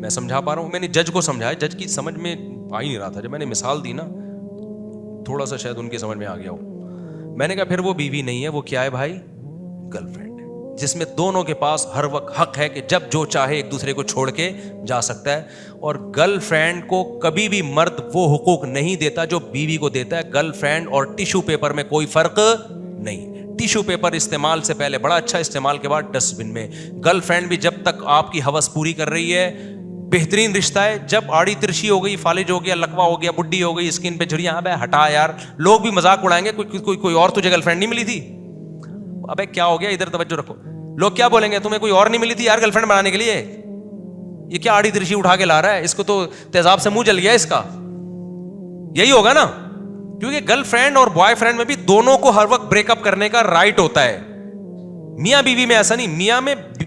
میں سمجھا پا رہا ہوں؟ میں نے جج کو سمجھایا, جج کی سمجھ میں آ ہی نہیں رہا تھا. جب میں نے مثال دی نا تھوڑا سا شاید ان کی سمجھ میں آ گیا ہو. میں نے کہا پھر وہ بیوی نہیں ہے, وہ کیا ہے بھائی؟ گرل فرینڈ ہے, جس میں دونوں کے پاس ہر وقت حق ہے کہ جب جو چاہے ایک دوسرے کو چھوڑ کے جا سکتا ہے. اور گرل فرینڈ کو کبھی بھی مرد وہ حقوق نہیں دیتا جو بیوی کو دیتا ہے. گرل فرینڈ اور ٹیشو پیپر میں کوئی فرق نہیں. ٹیشو پیپر استعمال سے پہلے بڑا اچھا, استعمال کے بعد ڈسٹ بن میں. گرل فرینڈ بھی جب تک آپ کی ہوس پوری کر رہی ہے بہترین رشتہ ہے. جب آڑی ترشی ہو گئی, فالج ہو گیا, لکوا ہو گیا, بڈھی ہو گئی, اسکن پہ جھڑیاں, ابے ہٹا یار, لوگ بھی مذاق اڑائیں گے, کوئی اور تجھے گرل فرینڈ نہیں ملی تھی؟ ابے کیا ہو گیا, ادھر توجہ رکھو. لوگ کیا بولیں گے, تمہیں کوئی اور نہیں ملی تھی یار گرل فرینڈ بنانے کے لیے؟ یہ کیا آڑی ترشی اٹھا کے لا رہا ہے, اس کو تو تیزاب سے منہ جل گیا اس کا. یہی ہوگا نا, کیونکہ گرل فرینڈ اور بوائے فرینڈ میں بھی دونوں کو ہر وقت بریک اپ کرنے کا رائٹ ہوتا ہے. میاں بیوی میں ایسا نہیں.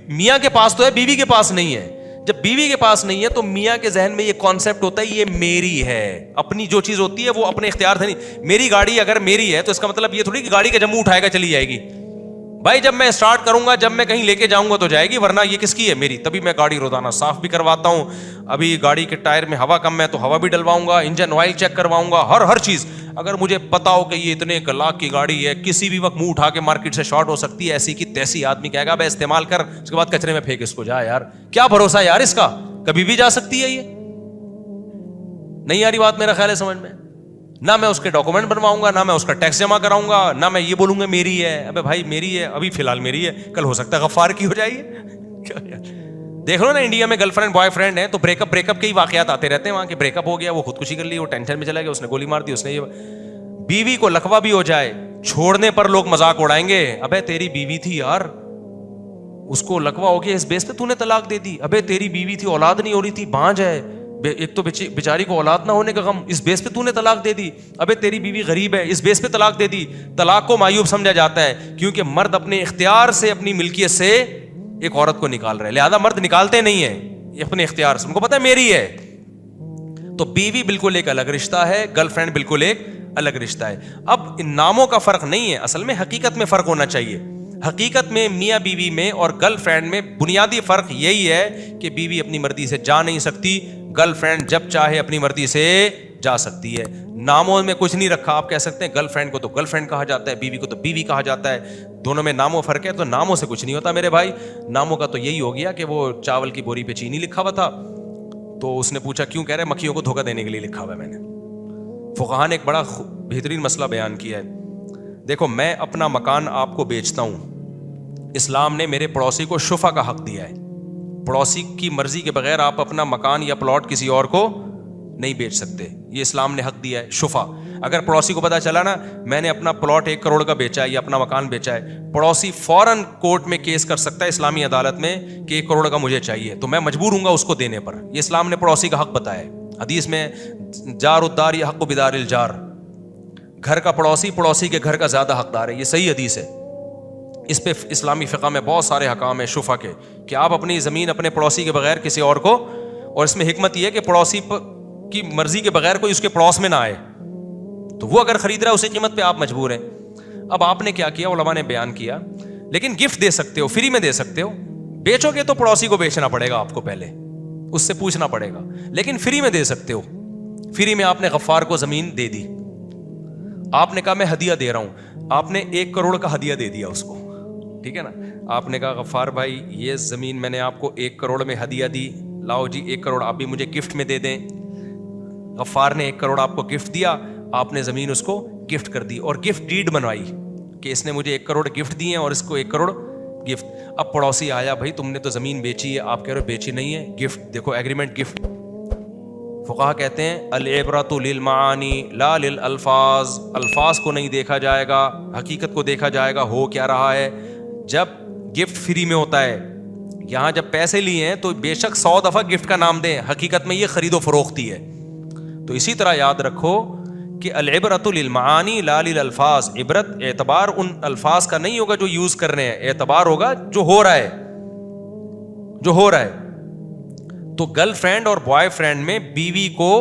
میاں کے پاس تو ہے, بیوی کے پاس نہیں ہے. جب بیوی کے پاس نہیں ہے تو میاں کے ذہن میں یہ کانسیپٹ ہوتا ہے یہ میری ہے, اپنی جو چیز ہوتی ہے وہ اپنے اختیار سے نہیں. میری گاڑی اگر میری ہے تو اس کا مطلب یہ تھوڑی کہ گاڑی کا جب منہ اٹھائے گا چلی جائے گی. بھائی جب میں اسٹارٹ کروں گا, جب میں کہیں لے کے جاؤں گا تو جائے گی, ورنہ یہ کس کی ہے؟ میری. تبھی میں گاڑی روزانہ صاف بھی کرواتا ہوں. ابھی گاڑی کے ٹائر میں ہوا کم ہے تو ہوا بھی ڈلواؤں گا, انجن آئل چیک کرواؤں گا, ہر چیز. اگر مجھے پتا ہو کہ یہ اتنے لاکھ کی گاڑی ہے, کسی بھی وقت منہ اٹھا کے مارکیٹ سے شارٹ ہو سکتی ہے, ایسی کی تیسی آدمی کہے گا بھائی استعمال کر, اس کے بعد کچرے میں پھینک اس کو, جا یار. کیا بھروسہ ہے یار اس کا, کبھی بھی جا سکتی ہے. یہ نہیں آ رہی بات میرا خیال ہے سمجھ میں؟ نہ میں اس کے ڈاکومنٹ بنواؤں گا, نہ میں اس کا ٹیکس جمع کراؤں گا, نہ میں یہ بولوں گا میری ہے. ابے بھائی میری ہے, ابھی فی الحال میری ہے, کل ہو سکتا ہے غفار کی ہو جائے گی. دیکھ لو نا انڈیا میں گرل فرینڈ بوائے فرینڈ ہے تو بریک اپ کے ہی واقعات آتے رہتے ہیں وہاں کے. بریک اپ ہو گیا, وہ خودکشی کر لی, وہ ٹینشن میں چلا گیا, اس نے گولی مار دی, اس نے یہ. بیوی کو لقوہ بھی ہو جائے, چھوڑنے پر لوگ مذاق اڑائیں گے, ابے تیری بیوی تھی یار, اس کو لقوہ ہو گیا اس بیس پہ تو نے طلاق دے دی. ابے تیری بیوی تھی, اولاد نہیں ہو رہی تھی, بانج ہے, ایک تو بیچاری کو اولاد نہ ہونے کا غم, اس بیس پہ تو نے طلاق دے دی. ابے تیری بیوی غریب ہے, اس بیس پہ طلاق دے دی. طلاق کو معیوب سمجھا جاتا ہے کیونکہ مرد اپنے اختیار سے اپنی ملکیت سے ایک عورت کو نکال رہے, لہذا مرد نکالتے نہیں ہیں اپنے اختیار سے, ان کو پتا ہے میری ہے. تو بیوی بالکل ایک الگ رشتہ ہے, گرل فرینڈ بالکل ایک الگ رشتہ ہے. اب ان ناموں کا فرق نہیں ہے, اصل میں حقیقت میں فرق ہونا چاہیے. حقیقت میں میاں بیوی میں اور گرل فرینڈ میں بنیادی فرق یہی ہے کہ بیوی اپنی مرضی سے جا نہیں سکتی, گرل فرینڈ جب چاہے اپنی مرضی سے جا سکتی ہے. ناموں میں کچھ نہیں رکھا, آپ کہہ سکتے ہیں گرل فرینڈ کو تو گرل فرینڈ کہا جاتا ہے, بیوی کو تو بیوی کہا جاتا ہے, دونوں میں ناموں فرق ہے. تو ناموں سے کچھ نہیں ہوتا میرے بھائی. ناموں کا تو یہی ہو گیا کہ وہ چاول کی بوری پہ چینی لکھا ہوا تھا, تو اس نے پوچھا کیوں, کہہ رہے مکھیوں کو دھوکہ دینے کے لیے لکھا ہوا ہے میں نے. فقہاء نے ایک بڑا بہترین مسئلہ بیان کیا ہے. دیکھو میں اپنا مکان آپ کو بیچتا ہوں, اسلام نے میرے پڑوسی کو شفع کا حق دیا ہے. پڑوسی کی مرضی کے بغیر آپ اپنا مکان یا پلاٹ کسی اور کو نہیں بیچ سکتے, یہ اسلام نے حق دیا ہے شفع. اگر پڑوسی کو پتا چلا نا میں نے اپنا پلاٹ 1 کروڑ کا بیچا ہے یا اپنا مکان بیچا ہے, پڑوسی فوراً کورٹ میں کیس کر سکتا ہے اسلامی عدالت میں کہ 1 کروڑ کا مجھے چاہیے, تو میں مجبور ہوں گا اس کو دینے پر. یہ اسلام نے پڑوسی کا حق بتایا ہے. حدیث میں جار الدار یحق بدار الجار, گھر کا پڑوسی کے گھر کا زیادہ حقدار ہے. یہ صحیح حدیث ہے. اس پہ اسلامی فقہ میں بہت سارے حکام ہیں شفع کے کہ آپ اپنی زمین اپنے پڑوسی کے بغیر کسی اور کو, اور اس میں حکمت یہ ہے کہ پڑوسی کی مرضی کے بغیر کوئی اس کے پڑوس میں نہ آئے, تو وہ اگر خرید رہا ہے اسی قیمت پہ آپ مجبور ہیں. اب آپ نے کیا کیا, علماء نے بیان کیا, لیکن گفٹ دے سکتے ہو, فری میں دے سکتے ہو. بیچو گے تو پڑوسی کو بیچنا پڑے گا آپ کو, پہلے اس سے پوچھنا پڑے گا, لیکن فری میں دے سکتے ہو. فری میں آپ نے غفار کو زمین دے دی, آپ نے کہا میں ہدیہ دے رہا ہوں, آپ نے 1 کروڑ کا ہدیہ دے دیا اس کو, ٹھیک ہے نا. آپ نے کہا غفار بھائی یہ زمین میں نے آپ کو 1 کروڑ میں ہدیہ دی, لاؤ جی 1 کروڑ آپ بھی مجھے گفٹ میں دے دیں. غفار نے 1 کروڑ آپ کو گفٹ دیا, آپ نے زمین اس کو گفٹ کر دی اور گفٹ ڈیڈ بنوائی کہ اس نے مجھے 1 کروڑ گفٹ دیے اور اس کو 1 کروڑ گفٹ. اب پڑوسی آیا, بھائی تم نے تو زمین بیچی ہے, آپ کہہ رہے ہو بیچی نہیں ہے, گفٹ دیکھو ایگریمنٹ گفٹ. فقہاء کہتے ہیں العبرۃ للمعانی لا للالفاظ, الفاظ کو نہیں دیکھا جائے گا, حقیقت کو دیکھا جائے گا ہو کیا رہا ہے. جب گفٹ فری میں ہوتا ہے, یہاں جب پیسے لیے ہیں تو بے شک 100 دفعہ گفٹ کا نام دیں, حقیقت میں یہ خرید و فروختی ہے. تو اسی طرح یاد رکھو کہ العبرۃ للمعانی لا للالفاظ, عبرت اعتبار ان الفاظ کا نہیں ہوگا جو یوز کر رہے ہیں, اعتبار ہوگا جو ہو رہا ہے, جو ہو رہا ہے. تو گرل فرینڈ اور بوائے فرینڈ میں بیوی کو,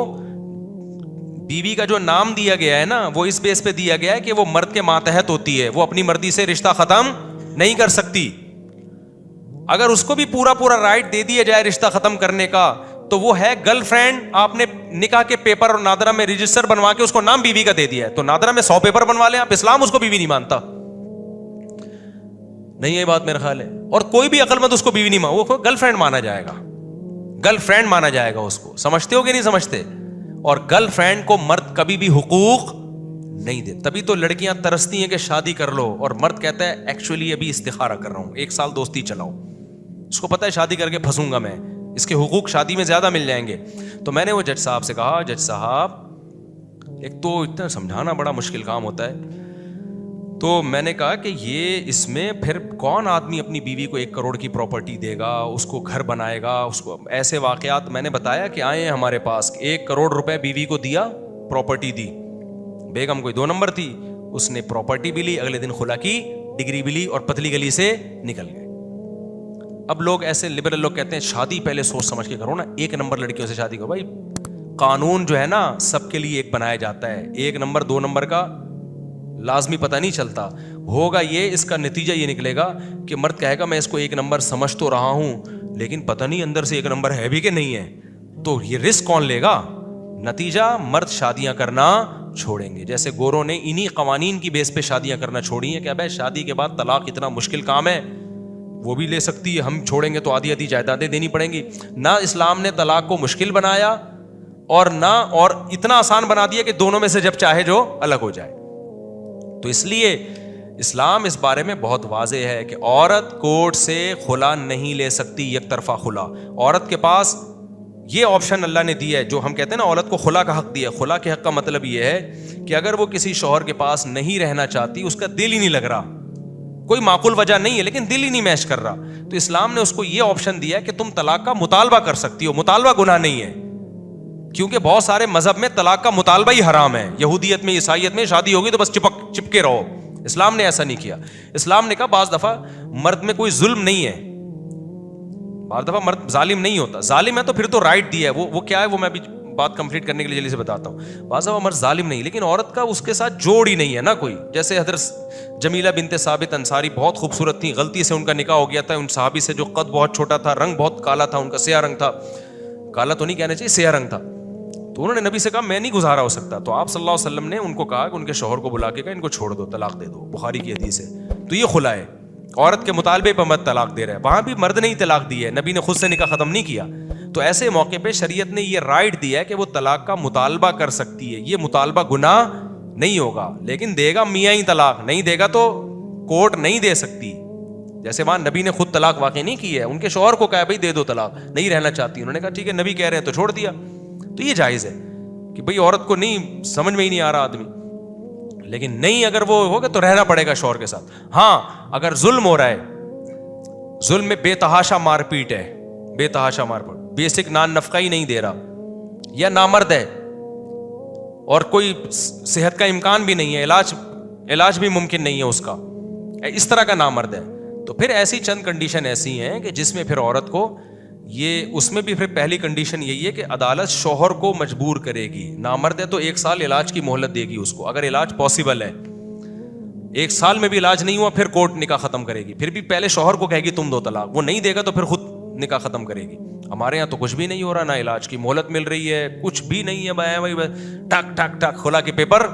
بیوی کا جو نام دیا گیا ہے نا وہ اس بیس پہ دیا گیا ہے کہ وہ مرد کے ماتحت ہوتی ہے, وہ اپنی مرضی سے رشتہ ختم نہیں کر سکتی. اگر اس کو بھی پورا رائٹ دے دیا جائے رشتہ ختم کرنے کا تو وہ ہے گرل فرینڈ, آپ نے نکاح کے پیپر اور نادرہ میں رجسٹر بنوا کے اس کو نام بیوی کا دے دیا ہے, تو نادرہ میں 100 پیپر بنوا لیں آپ, اسلام اس کو بیوی نہیں مانتا. نہیں یہ بات میرا خیال ہے. اور کوئی بھی عقل مند اس کو بیوی نہیں مانا, وہ گرل فرینڈ مانا جائے گا, گرل فرینڈ مانا جائے گا اس کو. سمجھتے ہو کہ نہیں سمجھتے؟ اور گرل فرینڈ کو مرد کبھی بھی حقوق نہیں دے. تبھی تو لڑکیاں ترستی ہیں کہ شادی کر لو, اور مرد کہتا ہے ایکچولی ابھی استخارہ کر رہا ہوں, 1 سال دوستی چلاؤ. اس کو پتا ہے شادی کر کے پھنسوں گا میں, اس کے حقوق شادی میں زیادہ مل جائیں گے. تو میں نے وہ جج صاحب سے کہا, جج صاحب ایک تو اتنا سمجھانا بڑا مشکل کام ہوتا ہے. تو میں نے کہا کہ یہ اس میں پھر کون آدمی اپنی بیوی کو 1 کروڑ کی پراپرٹی دے گا, اس کو گھر بنائے گا, اس کو ایسے واقعات میں نے بتایا کہ آئے ہیں ہمارے پاس. 1 کروڑ روپے بیوی کو دیا, پراپرٹی دی, بیگم کوئی 2 نمبر تھی, اس نے پراپرٹی بھی لی, اگلے دن خلا کی ڈگری بھی لی اور پتلی گلی سے نکل گئے. اب لوگ ایسے لبرل لوگ کہتے ہیں شادی پہلے سوچ سمجھ کے کرو نا, 1 نمبر لڑکیوں سے شادی کرو. بھائی قانون جو ہے نا سب کے لیے ایک بنایا جاتا ہے, 1 نمبر 2 نمبر کا لازمی پتہ نہیں چلتا. ہوگا یہ, اس کا نتیجہ یہ نکلے گا کہ مرد کہے گا میں اس کو 1 نمبر سمجھ تو رہا ہوں لیکن پتہ نہیں اندر سے 1 نمبر ہے بھی کہ نہیں ہے, تو یہ رسک کون لے گا؟ نتیجہ مرد شادیاں کرنا چھوڑیں گے. جیسے گوروں نے انہی قوانین کی بیس پہ شادیاں کرنا چھوڑی ہیں کہ ابے شادی کے بعد طلاق اتنا مشکل کام ہے, وہ بھی لے سکتی ہے, ہم چھوڑیں گے تو آدھی آدھی جائیدادیں دینی پڑیں گی. نہ اسلام نے طلاق کو مشکل بنایا اور نہ اور اتنا آسان بنا دیا کہ دونوں میں سے جب چاہے جو الگ ہو جائے. تو اس لیے اسلام اس بارے میں بہت واضح ہے کہ عورت کورٹ سے خلا نہیں لے سکتی, 1 طرفہ خلا. عورت کے پاس یہ آپشن اللہ نے دیا ہے, جو ہم کہتے ہیں نا عورت کو خلا کا حق دیا. خلا کے حق کا مطلب یہ ہے کہ اگر وہ کسی شوہر کے پاس نہیں رہنا چاہتی, اس کا دل ہی نہیں لگ رہا, کوئی معقول وجہ نہیں ہے لیکن دل ہی نہیں میچ کر رہا, تو اسلام نے اس کو یہ آپشن دیا ہے کہ تم طلاق کا مطالبہ کر سکتی ہو. مطالبہ گناہ نہیں ہے, کیونکہ بہت سارے مذہب میں طلاق کا مطالبہ ہی حرام ہے. یہودیت میں, عیسائیت میں شادی ہوگی تو بس چپکے رہو. اسلام نے ایسا نہیں کیا. اسلام نے کہا بعض دفعہ مرد میں کوئی ظلم نہیں ہے, بعض دفعہ مرد ظالم نہیں ہوتا. ظالم ہے تو پھر تو رائٹ دیا ہے, وہ کیا ہے وہ میں ابھی بات کمپلیٹ کرنے کے لیے جلدی سے بتاتا ہوں. بعض دفعہ مرد ظالم نہیں, لیکن عورت کا اس کے ساتھ جوڑ ہی نہیں ہے نا کوئی. جیسے حضرت جمیلہ بنت ثابت انصاری بہت خوبصورت تھی, غلطی سے ان کا نکاح ہو گیا تھا ان صحابی سے جو قد بہت چھوٹا تھا, رنگ بہت کالا تھا ان کا, سیاہ رنگ تھا, کالا تو نہیں کہنا چاہیے, سیاہ رنگ تھا. تو انہوں نے نبی سے کہا میں نہیں گزارا ہو سکتا, تو آپ صلی اللہ علیہ وسلم نے ان کو کہا کہ ان کے شوہر کو بلا کے کہا ان کو چھوڑ دو, طلاق دے دو. بخاری کی حدیث ہے. تو یہ خلا ہے, عورت کے مطالبے پر مرد طلاق دے رہا ہے, وہاں بھی مرد نے ہی طلاق دی ہے, نبی نے خود سے نکاح ختم نہیں کیا. تو ایسے موقع پہ شریعت نے یہ رائٹ دیا ہے کہ وہ طلاق کا مطالبہ کر سکتی ہے. یہ مطالبہ گناہ نہیں ہوگا, لیکن دے گا میاں ہی طلاق, نہیں دے گا تو کورٹ نہیں دے سکتی. جیسے وہاں نبی نے خود طلاق واقع نہیں کی ہے, ان کے شوہر کو کہا بھائی دے دو طلاق, نہیں رہنا چاہتی, انہوں نے کہا ٹھیک ہے نبی کہہ رہے ہیں تو چھوڑ دیا. تو یہ جائز ہے کہ بھئی عورت کو نہیں سمجھ میں ہی نہیں آ رہا آدمی, لیکن نہیں اگر وہ ہوگا تو رہنا پڑے گا شوہر کے ساتھ. ہاں اگر ظلم ہو رہا ہے, ظلم میں بے تحاشا مار پیٹ ہے, بے تحاشا مار پیٹ, بیسک نان نفقہ ہی نہیں دے رہا, یا نامرد ہے اور کوئی صحت کا امکان بھی نہیں ہے, علاج بھی ممکن نہیں ہے اس کا, اس طرح کا نامرد ہے, تو پھر ایسی چند کنڈیشن ایسی ہیں کہ جس میں پھر عورت کو یہ, اس میں بھی پھر پہلی کنڈیشن یہی ہے کہ عدالت شوہر کو مجبور کرے گی. نامرد ہے تو 1 سال علاج کی مہلت دے گی اس کو, اگر علاج پاسبل ہے. 1 سال میں بھی علاج نہیں ہوا پھر کورٹ نکاح ختم کرے گی, پھر بھی پہلے شوہر کو کہے گی تم دو طلاق, وہ نہیں دے گا تو پھر خود نکاح ختم کرے گی. ہمارے یہاں تو کچھ بھی نہیں ہو رہا, نہ علاج کی مہلت مل رہی ہے, کچھ بھی نہیں ہے. بھائی ٹک ٹک ٹک خلا کے پیپر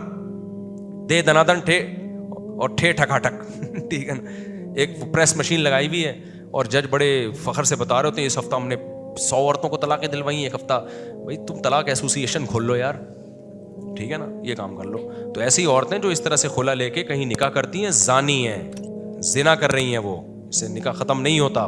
دے دنادن ٹھے اور ٹھے ٹھکا ٹک, ٹھیک ہے نا. ایک پریس مشین لگائی ہوئی ہے اور جج بڑے فخر سے بتا رہے ہوتے ہیں اس ہفتہ ہم نے 100 عورتوں کو طلاقیں دلوائی, ایک ہفتہ. بھائی تم طلاق ایسوسیشن کھول لو یار, ٹھیک ہے نا, یہ کام کر لو. تو ایسی عورتیں جو اس طرح سے خلا لے کے کہیں نکاح کرتی ہیں, زانی ہیں, زنا کر رہی ہیں, وہ اس سے نکاح ختم نہیں ہوتا.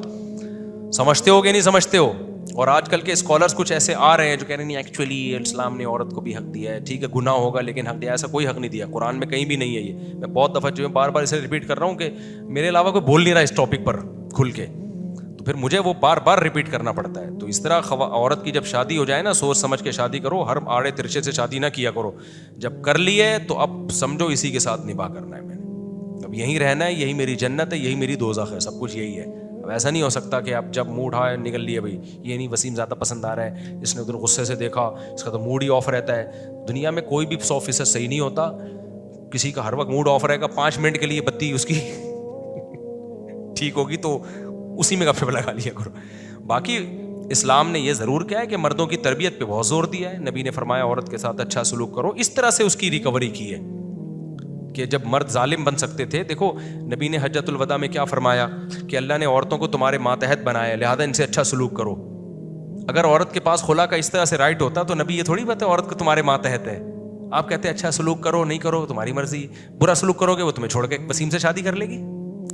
سمجھتے ہو کہ نہیں سمجھتے ہو؟ اور آج کل کے اسکالرس کچھ ایسے آ رہے ہیں جو کہہ رہے ہیں ایکچولی اسلام نے عورت کو بھی حق دیا ہے, ٹھیک ہے گناہ ہوگا لیکن حق دیا. ایسا کوئی حق نہیں دیا, قرآن میں کہیں بھی نہیں ہے. یہ میں بہت دفعہ جو بار بار اسے ریپیٹ کر رہا ہوں کہ میرے علاوہ کوئی بول نہیں رہا اس ٹاپک پر کھل کے, تو پھر مجھے وہ بار بار ریپیٹ کرنا پڑتا ہے. تو اس طرح عورت کی جب شادی ہو جائے نا, سوچ سمجھ کے شادی کرو, ہر آڑے ترچے سے شادی نہ کیا کرو. جب کر لی ہے تو اب سمجھو اسی کے ساتھ نباہ کرنا ہے, میں نے اب یہیں رہنا ہے, یہی میری جنت ہے, یہی میری دوزخ ہے, سب کچھ یہی ہے. اب ایسا نہیں ہو سکتا کہ اب جب موڈ آئے نکل لیے, بھائی یہ نہیں وسیم زیادہ پسند آ رہا ہے, اس نے ادھر غصے سے دیکھا, اس کا تو موڈ ہی آف رہتا ہے. دنیا میں کوئی بھی 100% صحیح نہیں ہوتا, کسی کا ہر وقت موڈ آف رہے گا, 5 منٹ کے لیے بتی اس کی ٹھیک ہوگی تو اسی میں گپ شپ لگا لیا کرو. باقی اسلام نے یہ ضرور کیا ہے کہ مردوں کی تربیت پہ بہت زور دیا ہے. نبی نے فرمایا عورت کے ساتھ اچھا سلوک کرو. اس طرح سے اس کی ریکوری کی ہے کہ جب مرد ظالم بن سکتے تھے. دیکھو نبی نے حجۃ الوداع میں کیا فرمایا کہ اللہ نے عورتوں کو تمہارے ماتحت بنایا, لہذا ان سے اچھا سلوک کرو. اگر عورت کے پاس خلا کا اس طرح سے رائٹ ہوتا تو نبی یہ تھوڑی بات ہے عورت کو تمہارے ماتحت ہے. آپ کہتے ہیں اچھا سلوک کرو, نہیں کرو تمہاری مرضی. برا سلوک کرو گے وہ تمہیں چھوڑ کے وسیم سے شادی کر لے گی,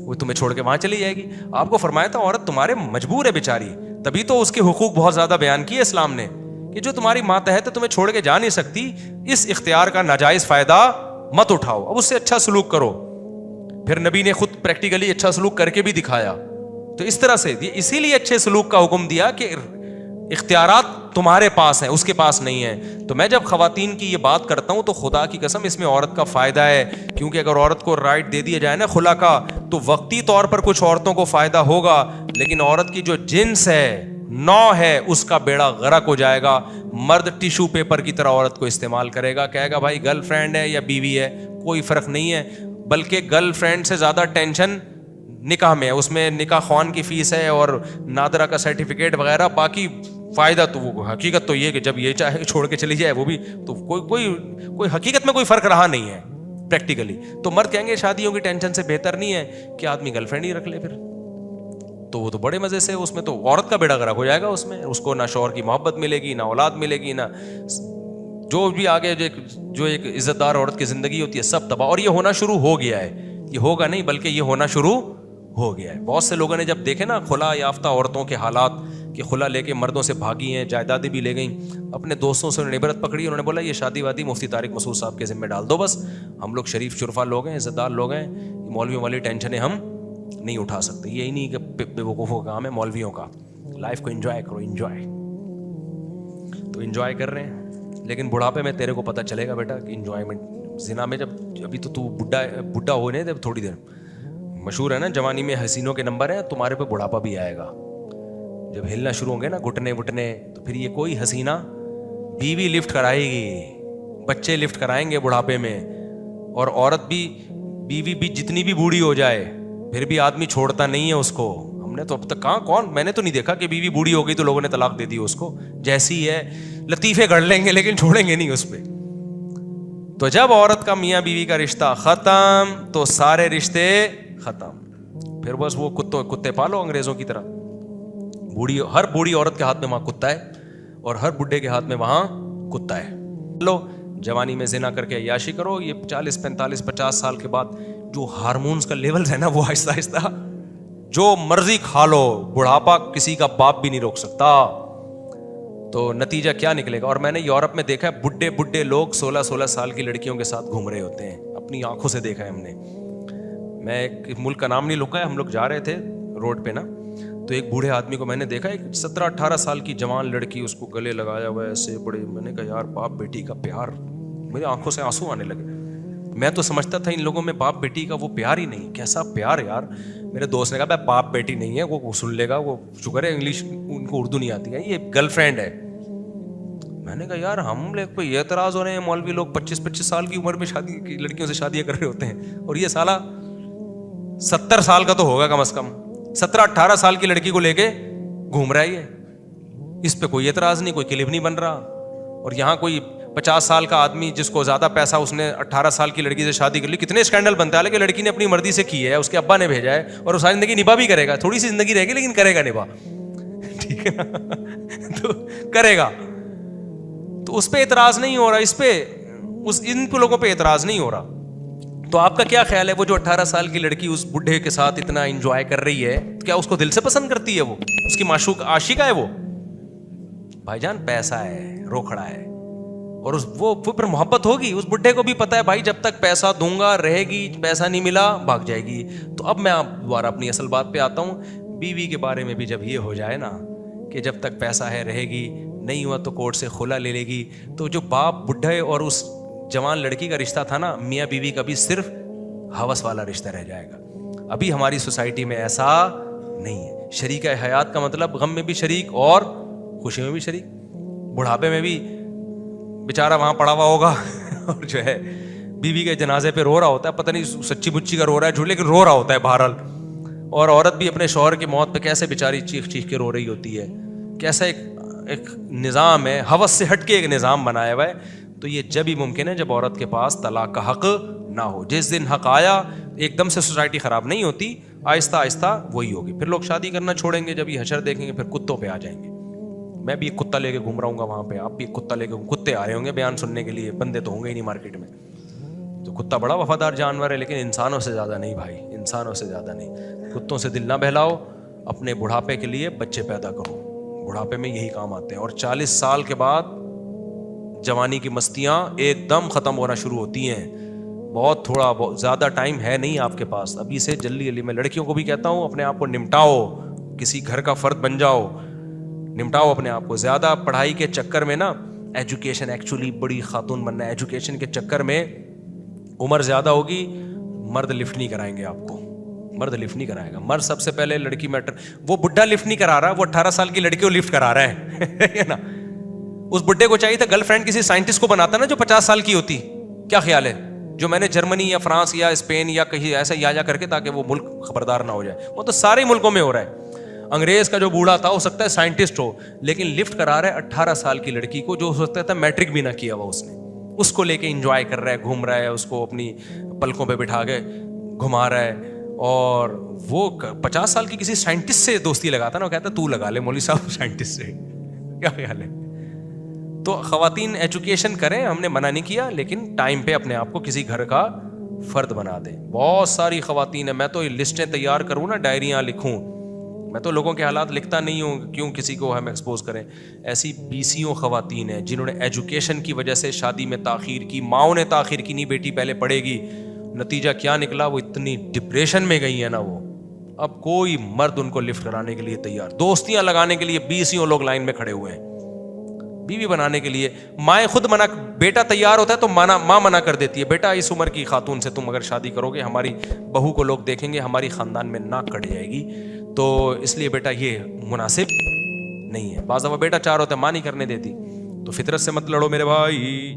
وہ تمہیں چھوڑ کے وہاں چلی جائے گی. آپ کو فرمایا تھا عورت تمہارے مجبور ہے بیچاری, تبھی تو اس کے حقوق بہت زیادہ بیان کیے اسلام نے کہ جو تمہاری ماتحت ہے تمہیں چھوڑ کے جا نہیں سکتی, اس اختیار کا ناجائز فائدہ مت اٹھاؤ, اب اس سے اچھا سلوک کرو. پھر نبی نے خود پریکٹیکلی اچھا سلوک کر کے بھی دکھایا. تو اس طرح سے اسی لیے اچھے سلوک کا حکم دیا کہ اختیارات تمہارے پاس ہیں, اس کے پاس نہیں ہے. تو میں جب خواتین کی یہ بات کرتا ہوں تو خدا کی قسم اس میں عورت کا فائدہ ہے, کیونکہ اگر عورت کو رائٹ دے دیا جائے نا خلا کا تو وقتی طور پر کچھ عورتوں کو فائدہ ہوگا, لیکن عورت کی جو جنس ہے, نوع ہے, اس کا بیڑا غرق ہو جائے گا. مرد ٹیشو پیپر کی طرح عورت کو استعمال کرے گا, کہے گا بھائی گرل فرینڈ ہے یا بیوی ہے کوئی فرق نہیں ہے, بلکہ گرل فرینڈ سے زیادہ ٹینشن نکاح میں ہے. اس میں نکاح خوان کی فیس ہے اور نادرہ کا سرٹیفکیٹ وغیرہ, باقی فائدہ تو وہ حقیقت تو یہ کہ جب یہ چاہے چھوڑ کے چلی جائے وہ بھی, تو کوئی حقیقت میں کوئی فرق رہا نہیں ہے پریکٹیکلی. تو مرد کہیں گے شادیوں کی ٹینشن سے بہتر نہیں ہے کہ آدمی گرل فرینڈ ہی رکھ لے, پھر تو وہ تو بڑے مزے سے اس میں تو عورت کا بیڑا غرق ہو جائے گا. اس میں اس کو نہ شوہر کی محبت ملے گی, نہ اولاد ملے گی, نہ جو بھی آگے جو ایک عزت دار عورت کی زندگی ہوتی ہے سب تباہ. اور یہ ہونا شروع ہو گیا ہے, یہ ہوگا نہیں بلکہ یہ ہونا شروع ہو گیا ہے. بہت سے لوگوں نے جب دیکھے نا خلا یافتہ عورتوں کے حالات کہ خلا لے کے مردوں سے بھاگی ہیں, جائیدادیں بھی لے گئیں, اپنے دوستوں سے عبرت پکڑی, انہوں نے بولا یہ شادی وادی مفتی طارق مسعود صاحب کے ذمہ ڈال دو, بس ہم لوگ شریف شرفا لوگ ہیں, عزت دار لوگ ہیں, مولویوں والی ٹینشنیں ہم نہیں اٹھا سکتے. یہی نہیں کہ بے وقوفوں کا کام ہے مولویوں کا, لائف کو انجوائے کرو. انجوائے تو انجوائے کر رہے ہیں, لیکن بڑھاپے میں تیرے کو پتہ چلے گا بیٹا کہ انجوائمنٹ زنا میں جب ابھی تو بڈھا ہونے دے تھوڑی دیر. مشہور ہے نا جوانی میں حسینوں کے نمبر ہیں, تمہارے پہ بڑھاپا بھی آئے گا. جب ہلنا شروع ہوں گے نا گھٹنے وٹنے, تو پھر یہ کوئی حسینہ بیوی لفٹ کرائے گی, بچے لفٹ کرائیں گے بڑھاپے میں. اور عورت بھی, بیوی بھی جتنی بھی بوڑھی ہو جائے پھر بھی آدمی چھوڑتا نہیں ہے اس کو. ہم نے تو اب تک کون, میں نے تو نہیں دیکھا کہ بیوی بوڑھی ہو گئی تو لوگوں نے طلاق دے دی اس کو. جیسی ہے لطیفے گھڑ لیں گے لیکن چھوڑیں گے نہیں اس پہ. تو جب عورت کا میاں بیوی کا رشتہ ختم تو سارے رشتے ختم. پھر بس وہ کتے پالو انگریزوں کی طرح. ہر بوڑھی عورت کے ہاتھ میں وہاں کتا ہے اور ہر بڈھے کے ہاتھ میں وہاں کتا ہے. لو جوانی میں زنا کر کے عیاشی کرو, یہ 40 45 50 سال کے بعد جو ہارمونز کا لیولز ہے نا وہ آہستہ آہستہ جو مرضی کھا لو, بڑھاپا کسی کا باپ بھی نہیں روک سکتا. تو نتیجہ کیا نکلے گا. اور میں نے یورپ میں دیکھا ہے بڈھے لوگ 16 سال کی لڑکیوں کے ساتھ گھوم رہے ہوتے ہیں, اپنی آنکھوں سے دیکھا ہے ہم نے. میں ایک ملک کا نام نہیں لکھا ہے, ہم لوگ جا رہے تھے روڈ پہ نا, تو ایک بوڑھے آدمی کو میں نے دیکھا, ایک 17-18 سال کی جوان لڑکی, اس کو گلے لگایا ہوا ہے ایسے بڑے. میں نے کہا یار باپ بیٹی کا پیار, میری آنکھوں سے آنسو آنے لگے. میں تو سمجھتا تھا ان لوگوں میں باپ بیٹی کا وہ پیار ہی نہیں. کیسا پیار یار. میرے دوست نے کہا بھائی باپ بیٹی نہیں ہے, وہ سن لے گا, وہ شکر ہے انگلش ان کو اردو نہیں آتی ہے, یہ گرل فرینڈ ہے. میں نے کہا یار ہم لوگ پہ یہ اعتراض ہو رہے ہیں, مولوی لوگ 25 سال کی عمر میں شادی کی لڑکیوں سے شادیاں کر رہے ہوتے ہیں, اور یہ سالہ 70 سال کا تو ہوگا کم از کم, 17-18 سال کی لڑکی کو لے کے گھوم رہا ہے. اس پہ کوئی اعتراض نہیں, کوئی کلپ نہیں بن رہا. اور یہاں کوئی 50 سال کا آدمی جس کو زیادہ پیسہ, اس نے 18 سال کی لڑکی سے شادی کر لی, کتنے اسکینڈل بنتا ہے کہ لڑکی نے اپنی مرضی سے کی ہے, اس کے ابا نے بھیجا ہے, اور وہ ساری زندگی نبھا بھی کرے گا. تھوڑی سی زندگی رہے گی لیکن کرے گا نبھا, ٹھیک ہے نا, تو کرے گا. تو اس پہ اعتراض نہیں ہو رہا, اس پہ ان لوگوں پہ اعتراض نہیں ہو رہا. تو آپ کا کیا خیال ہے, وہ جو 18 سال کی لڑکی اس بڈھے کے ساتھ اتنا انجوائے کر رہی ہے, کیا اس کو دل سے پسند کرتی ہے, وہ اس کی معشوق عاشقہ ہے وہ؟ بھائی جان پیسہ ہے, روکھڑا ہے, اور وہ پھر محبت ہوگی. اس بڈھے کو بھی پتا ہے بھائی جب تک پیسہ دوں گا رہے گی, پیسہ نہیں ملا بھاگ جائے گی. تو اب میں دوبارہ اپنی اصل بات پہ آتا ہوں. بیوی کے بارے میں بھی جب یہ ہو جائے نا کہ جب تک پیسہ ہے رہے گی, نہیں ہوا تو کورٹ سے خلا لے لے گی, تو جو باپ بڈھے اور اس جوان لڑکی کا رشتہ تھا نا میاں بیوی کا, بھی صرف ہوس والا رشتہ رہ جائے گا. ابھی ہماری سوسائٹی میں ایسا نہیں ہے. شریک حیات کا مطلب غم میں بھی شریک اور خوشی میں بھی شریک. بڑھاپے میں بھی بیچارہ وہاں پڑا ہوا ہوگا اور جو ہے بیوی کے جنازے پہ رو رہا ہوتا ہے, پتہ نہیں سچی مچی کا رو رہا ہے جھوٹ, لیکن رو رہا ہوتا ہے بہرحال. اور عورت بھی اپنے شوہر کی موت پہ کیسے بیچاری چیخ چیخ کے رو رہی ہوتی ہے. کیسا ایک نظام ہے، ہوس سے ہٹ کے ایک نظام بنایا ہوا ہے. تو یہ جب ہی ممکن ہے جب عورت کے پاس طلاق کا حق نہ ہو. جس دن حق آیا ایک دم سے سوسائٹی خراب نہیں ہوتی، آہستہ آہستہ وہی ہوگی. پھر لوگ شادی کرنا چھوڑیں گے، جب یہ حشر دیکھیں گے پھر کتوں پہ آ جائیں گے. میں بھی ایک کتا لے کے گھوم رہا ہوں گا وہاں پہ، آپ بھی ایک کتا لے کے، کتے آ رہے ہوں گے بیان سننے کے لیے، بندے تو ہوں گے ہی نہیں مارکیٹ میں. تو کتا بڑا وفادار جانور ہے، لیکن انسانوں سے زیادہ نہیں بھائی، انسانوں سے زیادہ نہیں. کتوں سے دل نہ بہلاؤ، اپنے بڑھاپے کے لیے بچے پیدا کرو، بڑھاپے میں یہی کام آتے ہیں. اور 40 سال کے بعد جوانی کی مستیاں ایک دم ختم ہونا شروع ہوتی ہیں. بہت تھوڑا، بہت زیادہ ٹائم ہے نہیں آپ کے پاس ابھی سے. جلدی میں لڑکیوں کو بھی کہتا ہوں اپنے آپ کو نمٹاؤ، کسی گھر کا فرد بن جاؤ، نمٹاؤ اپنے آپ کو. زیادہ پڑھائی کے چکر میں نا، ایجوکیشن ایکچولی بڑی خاتون بننا ہے، ایجوکیشن کے چکر میں عمر زیادہ ہوگی، مرد لفٹ نہیں کرائیں گے آپ کو، مرد لفٹ نہیں کرائے گا. مرد سب سے پہلے لڑکی میٹر، وہ بڈھا لفٹ نہیں کرا رہا، وہ 18 سال کی لڑکی کو لفٹ کرا رہا ہے نا. اس بڈھے کو چاہیے تھا گرل فرینڈ کسی سائنٹسٹ کو بناتا نا جو 50 سال کی ہوتی. کیا خیال ہے؟ جو میں نے جرمنی یا فرانس یا اسپین یا کہیں ایسا یا کر کے، تاکہ وہ ملک خبردار نہ ہو جائے. وہ تو سارے ملکوں میں ہو رہا ہے. انگریز کا جو بوڑھا تھا ہو سکتا ہے سائنٹسٹ ہو، لیکن لفٹ کرا رہا ہے 18 سال کی لڑکی کو جو ہو سکتا تھا میٹرک بھی نہ کیا ہوا اس نے. اس کو لے کے انجوائے کر رہا ہے، گھوم رہا ہے، اس کو اپنی پلکوں پہ بٹھا کے گھما رہا ہے. اور وہ 50 سال کی کسی سائنٹسٹ سے دوستی لگاتا نا، وہ کہتا تو لگا لے مولوی صاحب سائنٹسٹ سے. کیا خیال ہے؟ تو خواتین ایجوکیشن کریں، ہم نے منع نہیں کیا، لیکن ٹائم پہ اپنے آپ کو کسی گھر کا فرد بنا دیں. بہت ساری خواتین ہیں، میں تو لسٹیں تیار کروں نا، ڈائریاں لکھوں. میں تو لوگوں کے حالات لکھتا نہیں ہوں، کیوں کسی کو ہم ایکسپوز کریں. ایسی 20 خواتین ہیں جنہوں نے ایجوکیشن کی وجہ سے شادی میں تاخیر کی. ماؤں نے تاخیر کی، نہیں بیٹی پہلے پڑھے گی. نتیجہ کیا نکلا؟ وہ اتنی ڈپریشن میں گئی ہیں نا، وہ اب کوئی مرد ان کو لفٹ کرانے کے لیے تیار. دوستیاں لگانے کے لیے 20 لوگ لائن میں کھڑے ہوئے ہیں، بیوی بنانے کے لیے. مائیں خود منع، بیٹا تیار ہوتا ہے تو ماں منع کر دیتی ہے، بیٹا اس عمر کی خاتون سے تم اگر شادی کرو گے ہماری بہو کو لوگ دیکھیں گے، ہماری خاندان میں ناک کٹ جائے گی، تو اس لیے بیٹا یہ مناسب نہیں ہے. بعض دفعہ بیٹا چار ہوتا ہے، ماں نہیں کرنے دیتی. تو فطرت سے مت لڑو میرے بھائی.